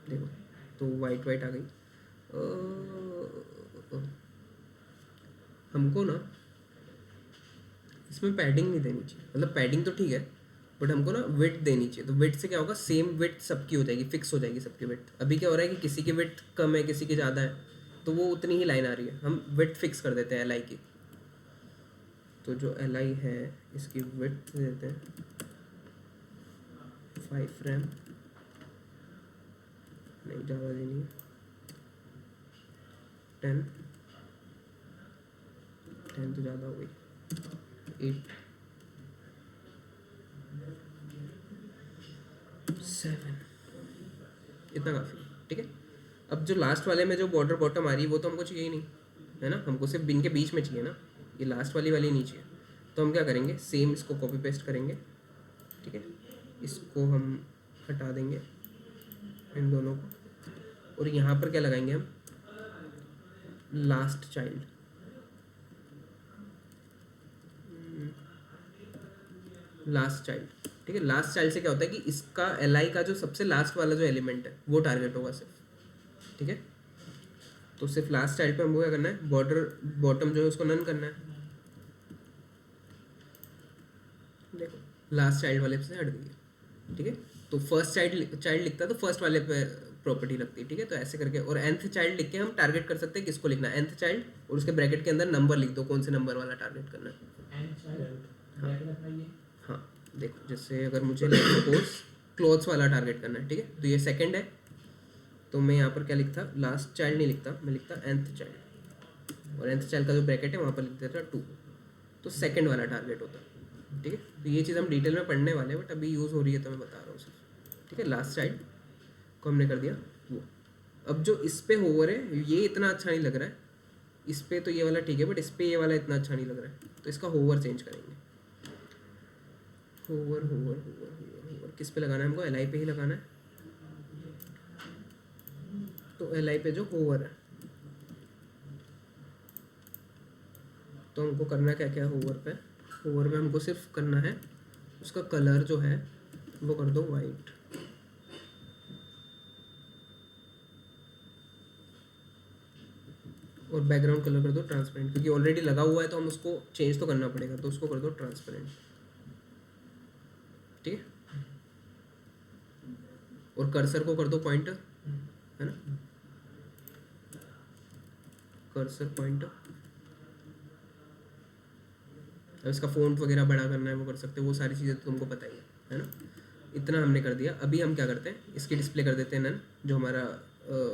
देखो तो वाइट वाइट आ गई। हमको ना इसमें पैडिंग नहीं देनी चाहिए, मतलब पैडिंग तो ठीक है बट हमको ना विड्थ देनी चाहिए। तो विड्थ से क्या होगा, सेम विड्थ सबकी हो जाएगी, फिक्स हो जाएगी सबकी विड्थ। अभी क्या हो रहा है कि किसी की विड्थ कम है किसी की ज़्यादा है, तो वो उतनी ही लाइन आ रही है, हम विड्थ फिक्स कर देते हैं एल की। तो जो एल है इसकी विड्थ देते हैं 5 रैम, नहीं ज़्यादा देनी है, 10 तो ज़्यादा हो गई, 8 7, इतना काफ़ी, ठीक है। अब जो लास्ट वाले में जो बॉर्डर बॉटम आ रही है वो तो हमको चाहिए ही नहीं, है ना, हमको सिर्फ बिन के बीच में चाहिए ना, ये लास्ट वाली नहीं चाहिए। तो हम क्या करेंगे, सेम इसको कॉपी पेस्ट करेंगे, ठीक है, इसको हम हटा देंगे इन दोनों को, और यहाँ पर क्या लगाएंगे हम, लास्ट चाइल्ड, लास्ट चाइल्ड, ठीक है। लास्ट चाइल्ड से क्या होता है कि इसका एल का जो सबसे लास्ट वाला जो एलिमेंट है वो टारगेट होगा सिर्फ, ठीक है। तो सिर्फ लास्ट चाइल्ड पे हमको क्या करना है, बॉर्डर बॉटम जो है उसको नन करना है, देखो लास्ट चाइल्ड वाले से हट गई है, ठीक है। तो फर्स्ट चाइल्ड लिखता है तो फर्स्ट वाले पे प्रॉपर्टी लगती है, ठीक है। तो ऐसे करके, और nth चाइल्ड लिख के हम टारगेट कर सकते हैं किसको लिखना है, nth चाइल्ड, और उसके ब्रैकेट के अंदर नंबर लिख दो, कौन से नंबर वाला टारगेट करना है। हाँ देखो, जैसे अगर मुझे सपोज क्लोथ्स वाला टारगेट करना है, ठीक है, तो ये सेकंड है, तो मैं यहाँ पर क्या लिखता, लास्ट चाइल्ड नहीं लिखता, मैं लिखता nth चाइल्ड, और nth चाइल्ड का जो ब्रैकेट है वहाँ पर लिख देता 2, तो सेकंड वाला टारगेट होता है, ठीक है। तो ये चीज़ हम डिटेल में पढ़ने वाले हैं बट अभी यूज़ हो रही है तो मैं बता रहा हूँ सिर्फ, ठीक है। लास्ट चाइल्ड को हमने कर दिया वो। अब जो इस पे होवर है ये इतना अच्छा नहीं लग रहा है, इस पे तो ये वाला ठीक है बट इस पे ये वाला इतना अच्छा नहीं लग रहा है, तो इसका होवर चेंज करेंगे, होवर होवर होवर होवर किस पे लगाना है हमको, एल आई पे ही लगाना है। तो एल आई पे जो होवर है, तो हमको करना क्या क्या है होवर पे, होवर में हमको सिर्फ करना है उसका कलर जो है वो कर दो वाइट, और बैकग्राउंड कलर कर दो ट्रांसपेरेंट, क्योंकि ऑलरेडी लगा हुआ है तो हम उसको चेंज तो करना पड़ेगा, तो उसको कर दो ट्रांसपेरेंट। ठीक है, और कर्सर को कर दो पॉइंटर, है ना, कर्सर पॉइंटर। अब इसका फ़ॉन्ट वगैरह बड़ा करना है वो कर सकते हो, वो सारी चीज़ें तो तुमको पता ही है ना। इतना हमने कर दिया। अभी हम क्या करते हैं, इसकी डिस्प्ले कर देते हैं नन, जो हमारा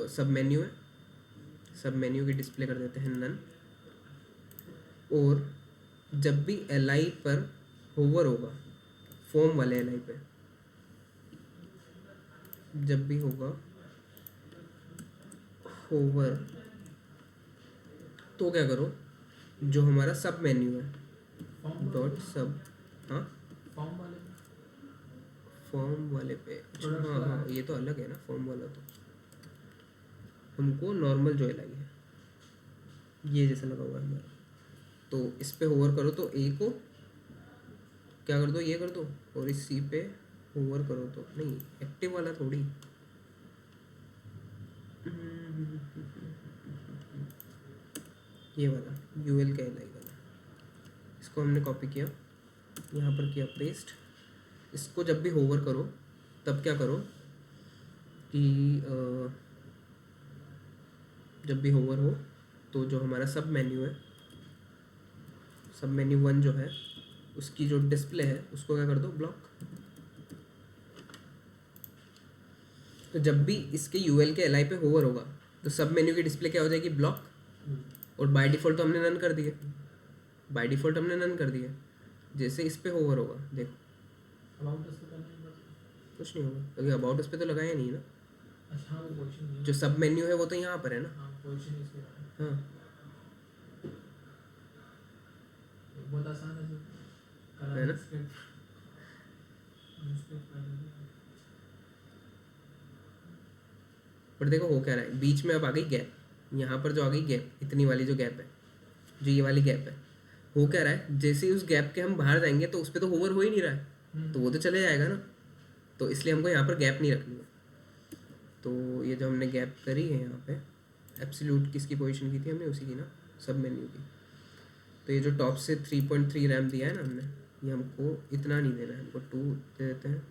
सब मेन्यू है, सब मेन्यू की डिस्प्ले कर देते हैं नन। और जब भी एल आई पर होवर होगा, फॉर्म वाले एल आई पे जब भी होगा होवर, तो क्या करो, जो हमारा सब मेन्यू है डॉट सब, हाँ फॉर्म वाले फॉर्म वाले पे, Products हाँ वाला हाँ ये तो अलग है ना फॉर्म वाला, तो हमको नॉर्मल जो एल आई है ये जैसा लगा हुआ है हमारा, तो इस पे होवर करो तो ए को क्या कर दो, ये कर दो, और इस सी पे होवर करो तो, नहीं एक्टिव वाला थोड़ी, ये वाला यूएल का एल आई वाला, इसको हमने कॉपी किया, यहाँ पर किया पेस्ट। इसको जब भी होवर करो तब क्या करो कि जब भी होवर हो तो जो हमारा सब मेन्यू है, सब मेन्यू 1 जो है उसकी जो डिस्प्ले है उसको क्या कर दो ब्लॉक। तो जब भी इसके यूएल के एलआई पे होवर होगा तो सब मेन्यू की डिस्प्ले क्या हो जाएगी, ब्लॉक। और बाय डिफ़ॉल्ट तो हमने नन कर दिए, बाय डिफ़ॉल्ट हमने नन कर दिए। जैसे इस पे होवर होगा देखो अबाउट उसको करना है बस। कुछ नहीं होगा, क्योंकि अबाउट उस पर तो लगाया नहीं ना, अच्छा हाँ, वो पोजीशन नहीं है। जो सब मेन्यू है वो तो यहाँ पर है ना। हाँ पोजीशन इसके बारे में हाँ बहुत आसान है जो है ना। स्क्रिप्ट कर देंगे। पर देखो हो क्या रहा है, बीच में अब आ गई गैप, यहाँ पर जो आ गई गैप, इतनी वाली जो गैप है, जो ये वाली गैप है, हो क्या रहा है, जैसे ही उस गैप के हम बाहर जाएंगे तो उस पर तो होवर हो ही नहीं रहा है, तो वो तो चले जाएगा ना। तो इसलिए हमको यहाँ पर गैप नहीं रखनी है। तो ये जो हमने गैप करी है यहाँ पे, एब्सोल्यूट किसकी पोजीशन की थी हमने, उसी की ना, सब मेन्यू की। तो ये जो टॉप से 3.3 रैम दिया है ना हमने, ये हमको इतना नहीं देना है, हमको 2 दे देते हैं।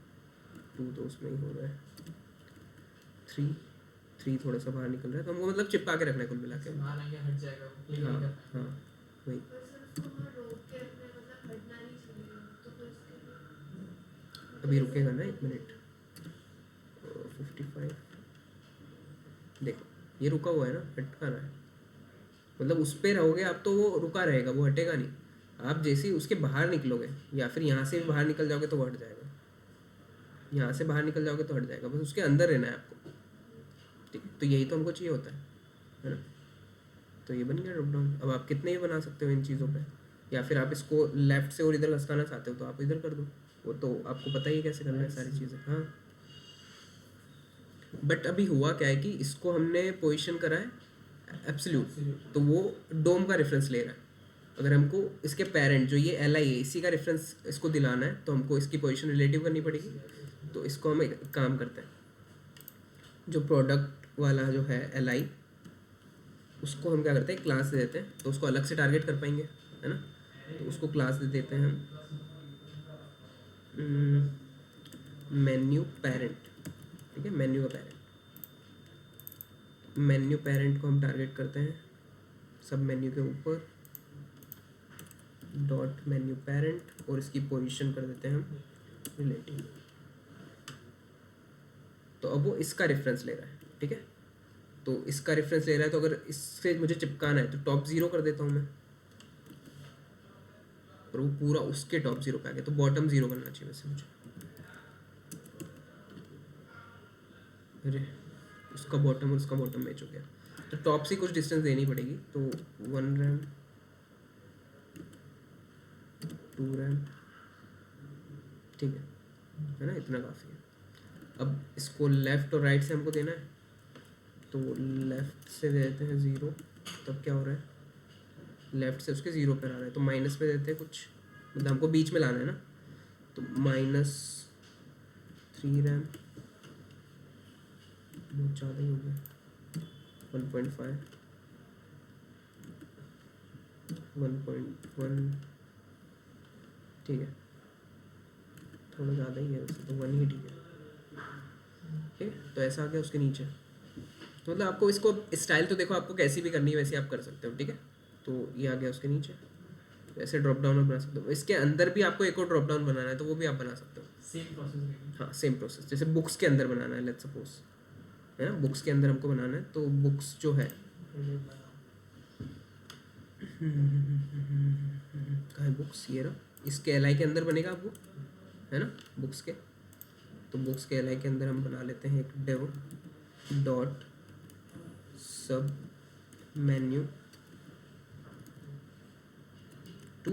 2 तो उसमें ही हो रहा है, 3 थोड़ा सा बाहर निकल रहा है, तो हमको मतलब चिपका के रखना है कुल मिला के। बाहर आएंगे हट जाएगा वो, क्लिक नहीं हाँ करना है। हाँ वही। अभी रुकेगा ना 1 मिनट, 55 देखो ये रुका हुआ है ना, हटका रहा है, मतलब उस पर रहोगे आप तो वो रुका रहेगा, वो हटेगा नहीं। आप जैसे ही उसके बाहर निकलोगे या फिर यहाँ से भी बाहर निकल जाओगे तो वो हट जाएगा, यहाँ से बाहर निकल जाओगे तो हट जाएगा, बस उसके अंदर रहना है आपको। ठीक है, तो यही तो हमको चाहिए होता है ना। तो ये बन गया ड्रॉप डाउन। अब आप कितने ही बना सकते हो इन चीज़ों पे, या फिर आप इसको लेफ़्ट से और इधर घसकाना चाहते हो तो आप इधर कर दो, वो तो आपको पता ही है कैसे करना है सारी चीज़ें। हाँ बट अभी हुआ क्या है कि इसको हमने पोजीशन करा है एब्सोल्यूट, तो वो डोम का रेफरेंस ले रहा है। अगर हमको इसके पेरेंट जो ये एल आई है इसी का रेफरेंस इसको दिलाना है तो हमको इसकी पोजीशन रिलेटिव करनी पड़ेगी। तो इसको हम एक काम करते हैं, जो प्रोडक्ट वाला जो है एल आई, उसको हम क्या करते हैं क्लास दे देते हैं, तो उसको अलग से टारगेट कर पाएंगे, है ना। तो उसको क्लास दे देते हैं हम मेन्यू पेरेंट। ठीक है, मेन्यू का पेरेंट, मेन्यू पेरेंट को हम टारगेट करते हैं सब मेन्यू के ऊपर, डॉट मेन्यू पेरेंट, और इसकी पोजीशन कर देते हैं हम रिलेटिव। तो अब वो इसका रेफरेंस ले रहा है। ठीक है, तो इसका रेफरेंस ले रहा है, तो अगर इससे मुझे चिपकाना है तो टॉप 0 कर देता हूँ मैं, और वो पूरा उसके टॉप 0 पे आ गया, तो बॉटम 0 करना चाहिए वैसे मुझे। अरे उसका बॉटम और उसका बॉटम मैच हो गया, तो टॉप से कुछ डिस्टेंस देनी पड़ेगी। तो 1 रैम 2 रैम, ठीक है, है ना, इतना काफ़ी है। अब इसको लेफ़्ट और राइट से हमको देना है, तो लेफ़्ट से दे देते हैं 0। तब क्या हो रहा है, लेफ़्ट से उसके 0 पर आ रहा है, तो माइनस पे देते हैं कुछ, मतलब हमको बीच में लाना है ना, तो -3 रैम, बहुत ज़्यादा ही हो गया, 1.5, 1.1, ठीक है, थोड़ा ज़्यादा ही है वैसे तो, 1 ही ठीक है। ठीक है, तो ऐसा आ गया उसके नीचे। तो मतलब आपको इसको स्टाइल तो देखो आपको कैसी भी करनी है वैसे आप कर सकते हो, ठीक है। तो ये आ गया उसके नीचे, तो ऐसे ड्रॉप डाउन बना सकते हो। इसके अंदर भी आपको एक और ड्रॉप डाउन बनाना है तो वो भी आप बना सकते हो। सेम प्रोसेस रहेगी। हाँ सेम प्रोसेस, जैसे बुक्स के अंदर बनाना है, लेट्स सपोज, है ना, बुक्स के अंदर हमको बनाना है, तो बुक्स जो है कहाँ है बुक्स, ये रहा, इसके एल आई के अंदर बनेगा आपको, है ना, बुक्स के। तो बुक्स के एल आई के अंदर हम बना लेते हैं एक डेव डॉट सब मेन्यू 2,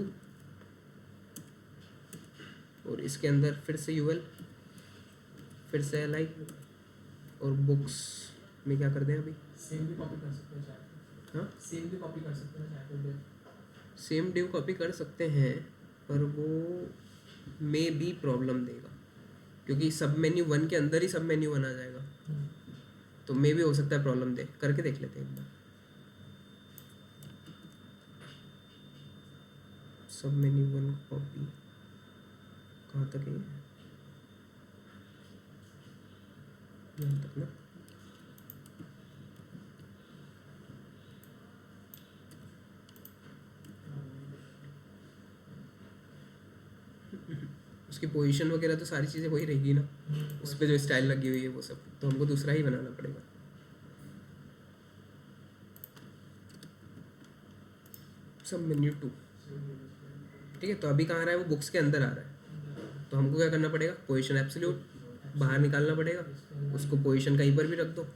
और इसके अंदर फिर से यूएल, फिर से एल आई, और बुक्स में क्या कर दें अभी, सेम भी कॉपी कर सकते हैं चाहे, हाँ सेम भी कॉपी कर सकते हैं चाहे तो फिर सेम डिव कॉपी कर सकते हैं, पर वो मे बी प्रॉब्लम देगा, क्योंकि सब मेन्यू 1 के अंदर ही सब मेन्यू 1 आ जाएगा, तो मे भी हो सकता है प्रॉब्लम दे। करके देख लेते हैं एक बार, सब मेन्यू 1 कॉपी कहाँ तक है, यहाँ तक ना, उसकी पोजीशन वगैरह तो सारी चीज़ें वही रहेगी ना, उस पर जो स्टाइल लगी हुई है वो सब, तो हमको दूसरा ही बनाना पड़ेगा। सब मेन्यू 2, ठीक है, तो अभी कहाँ आ रहा है वो, बुक्स के अंदर आ रहा है, तो हमको क्या करना पड़ेगा, पोजीशन एब्सोल्यूट बाहर निकालना पड़ेगा, उसको पोजीशन कहीं पर भी रख दो।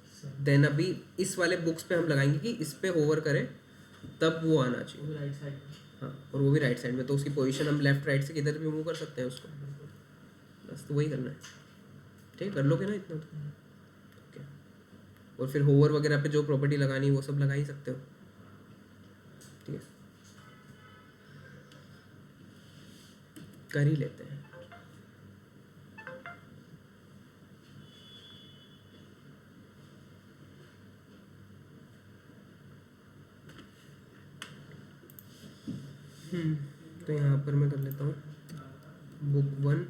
देन अभी इस वाले बुक्स पे हम लगाएंगे कि इस पे होवर करें तब वो आना चाहिए, राइट साइड में। हाँ, और वो भी राइट साइड में, तो उसकी पोजीशन हम लेफ्ट राइट से किधर भी मूव कर सकते हैं उसको, बस तो वही करना है। ठीक है, कर लोगे ना इतना तो, ओके। और फिर होवर वगैरह पे जो प्रॉपर्टी लगानी है वो सब लगा ही सकते हो, ठीक है, कर ही लेते हैं। तो यहाँ पर मैं कर लेता हूँ बुक 1,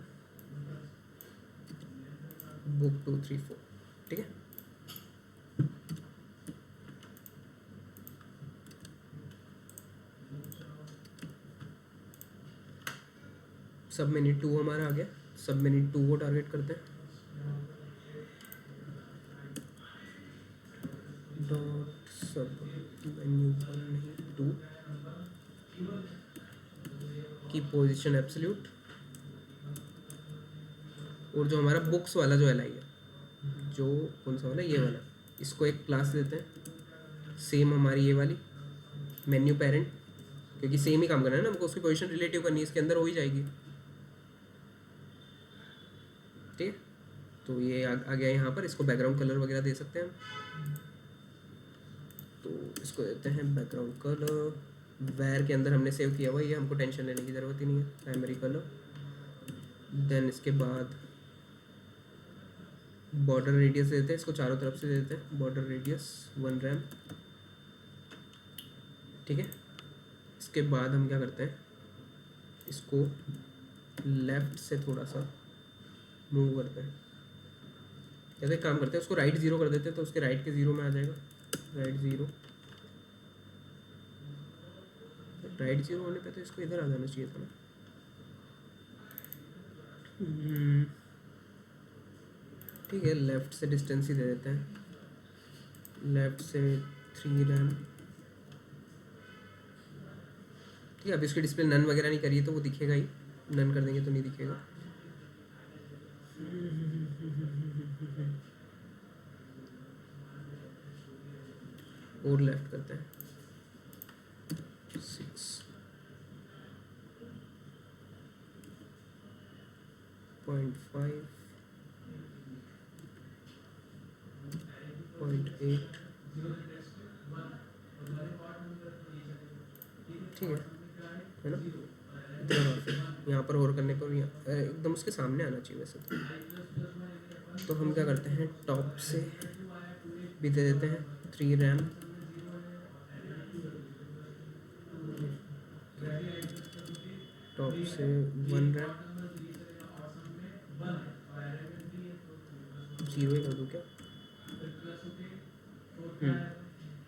बुक 2, 3, 4, ठीक है। सब मेन्यू 2 हमारा आ गया, सब मेन्यू 2 को टारगेट करते हैं, डॉट सब मेन्यू 1 नहीं 2 की पोजीशन एब्सोल्यूट, और जो हमारा बुक्स वाला जो एल आई है, जो कौन सा वाला, ये वाला, इसको एक क्लास देते हैं, सेम हमारी ये वाली मेन्यू पेरेंट, क्योंकि सेम ही काम करना है ना हमको, उसकी पोजीशन रिलेटिव करनी है, इसके अंदर हो ही जाएगी, ठीक है। तो ये आ गया यहाँ पर, इसको बैकग्राउंड कलर वगैरह दे सकते हैं हम, तो इसको देते हैं बैकग्राउंड कलर, वेयर के अंदर हमने सेव किया हुआ, ये हमको टेंशन लेने की ज़रूरत ही नहीं है, प्राइमरी कलर। देन इसके बाद बॉर्डर रेडियस देते हैं, इसको चारों तरफ से देते हैं, बॉर्डर रेडियस 1 रैम, ठीक है। इसके बाद हम क्या करते हैं, इसको लेफ़्ट से थोड़ा सा मूव करते हैं, जैसे काम करते हैं, उसको राइट 0 कर देते हैं, तो उसके राइट के 0 में आ जाएगा, राइट 0, राइट 0 होने पे तो इसको इधर आ जाना चाहिए था ना, ठीक है, लेफ़्ट से डिस्टेंस ही दे देते हैं, लेफ़्ट से 3 रैम, ठीक है। अब इसकी डिस्प्ले नन वगैरह नहीं करिए तो वो दिखेगा ही, नन कर देंगे तो नहीं दिखेगा। और लेफ्ट करते हैं 6, 0.5, 0.8, ठीक है ना, इतना काफ़ी है। यहाँ पर और करने पर भी एकदम उसके सामने आना चाहिए वैसे तो हम क्या करते हैं, टॉप से भी दे देते हैं 3 रैम, टॉप से 1 रैम, 0 ही कर दूँ क्या,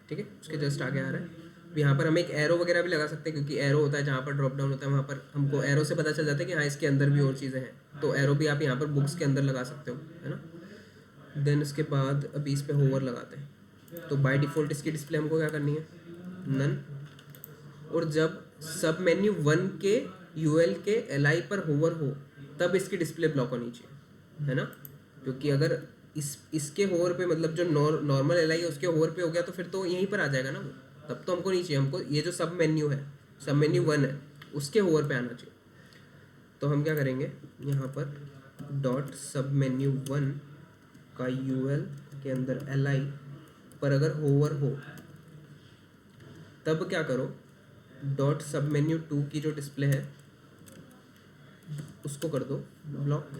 ठीक है। उसके जस्ट आगे आ रहा है। यहाँ पर हम एक एरो वगैरह भी लगा सकते हैं, क्योंकि एरो होता है जहाँ पर ड्रॉप डाउन होता है, वहाँ पर हमको एरो से पता चल जाता है कि हाँ इसके अंदर भी और चीज़ें हैं, तो एरो भी आप यहाँ पर बुक्स के अंदर लगा सकते हो, है ना। देन इसके बाद अभी इस पर होवर लगाते हैं, तो बाय डिफ़ॉल्ट इसकी डिस्प्ले हमको क्या करनी है, नन। और जब सब मेन्यू 1 के यूएल के एलआई पर होवर हो तब इसकी डिस्प्ले ब्लॉक होनी चाहिए, है ना, क्योंकि अगर इसके होवर पे मतलब जो नॉर्मल एलआई है उसके होवर पे हो गया तो फिर तो यहीं पर आ जाएगा ना वो, तब तो हमको नहीं चाहिए। हमको ये जो सब मेन्यू है, सब मेन्यू 1 है, उसके होवर पे आना चाहिए। तो हम क्या करेंगे, यहाँ पर डॉट सब मेन्यू 1 का यूएल के अंदर एलआई पर अगर होवर हो तब क्या करो, डॉट सब मेन्यू 2 की जो डिस्प्ले है उसको कर दो ब्लॉक,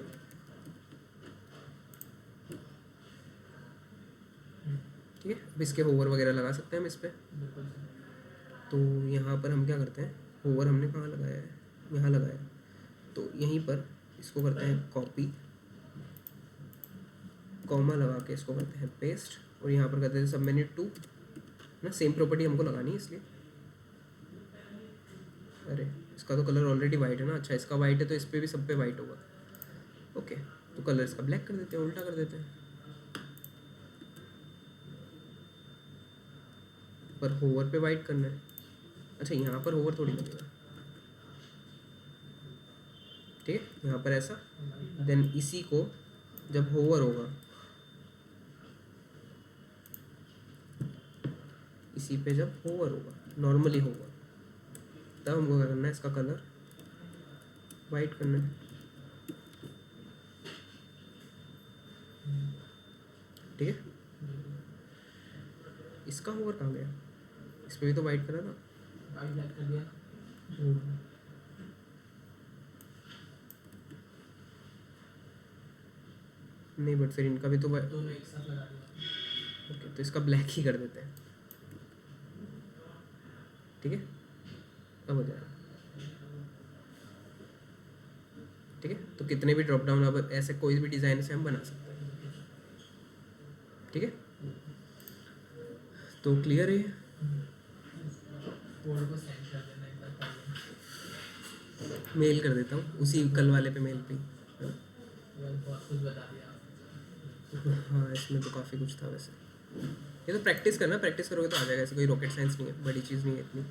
ठीक है। अब इसके होवर वगैरह लगा सकते हैं हम इस पर। तो यहाँ पर हम क्या करते हैं, होवर हमने कहाँ लगाया है, यहाँ लगाया है, तो यहीं पर इसको करते हैं कॉपी, कॉमा लगा के इसको करते हैं पेस्ट, और यहाँ पर करते हैं सब मेन्यू 2 ना, सेम प्रॉपर्टी हमको लगानी है इसलिए। अरे इसका तो कलर ऑलरेडी वाइट है ना, अच्छा इसका वाइट है तो इस पर भी सब पे वाइट होगा, ओके। तो कलर इसका ब्लैक कर देते हैं, उल्टा कर देते हैं, पर होवर पे वाइट करना है। अच्छा यहाँ पर होवर थोड़ी लगेगा, ठीक है, यहाँ पर ऐसा। देन इसी को जब होवर होगा, इसी पे जब होवर होगा, नॉर्मली होगा, तब हमको क्या करना है, इसका कलर वाइट करना है, ठीक है। इसका होवर कहाँ गया, इस पे भी तो वाइट करा था, ब्लैक कर दिया। नहीं बट फिर इनका भी तो दोनों एक साथ लगा दिया। ओके, तो इसका ब्लैक ही कर देते हैं, ठीक है, अब हो जाएगा, ठीक है। तो कितने भी ड्रॉप डाउन अब ऐसे कोई भी डिज़ाइन से हम बना सकते हैं, ठीक है। तो क्लियर है, कोड को सेंड कर देना एक बार पहले। मेल कर देता हूँ उसी कल वाले पे, मेल पे ही, हाँ। बहुत कुछ बता दिया। हाँ इसमें तो काफ़ी कुछ था वैसे, ये तो प्रैक्टिस करना, प्रैक्टिस करोगे तो आ जाएगा, ऐसे कोई रॉकेट साइंस नहीं है, बड़ी चीज़ नहीं है इतनी।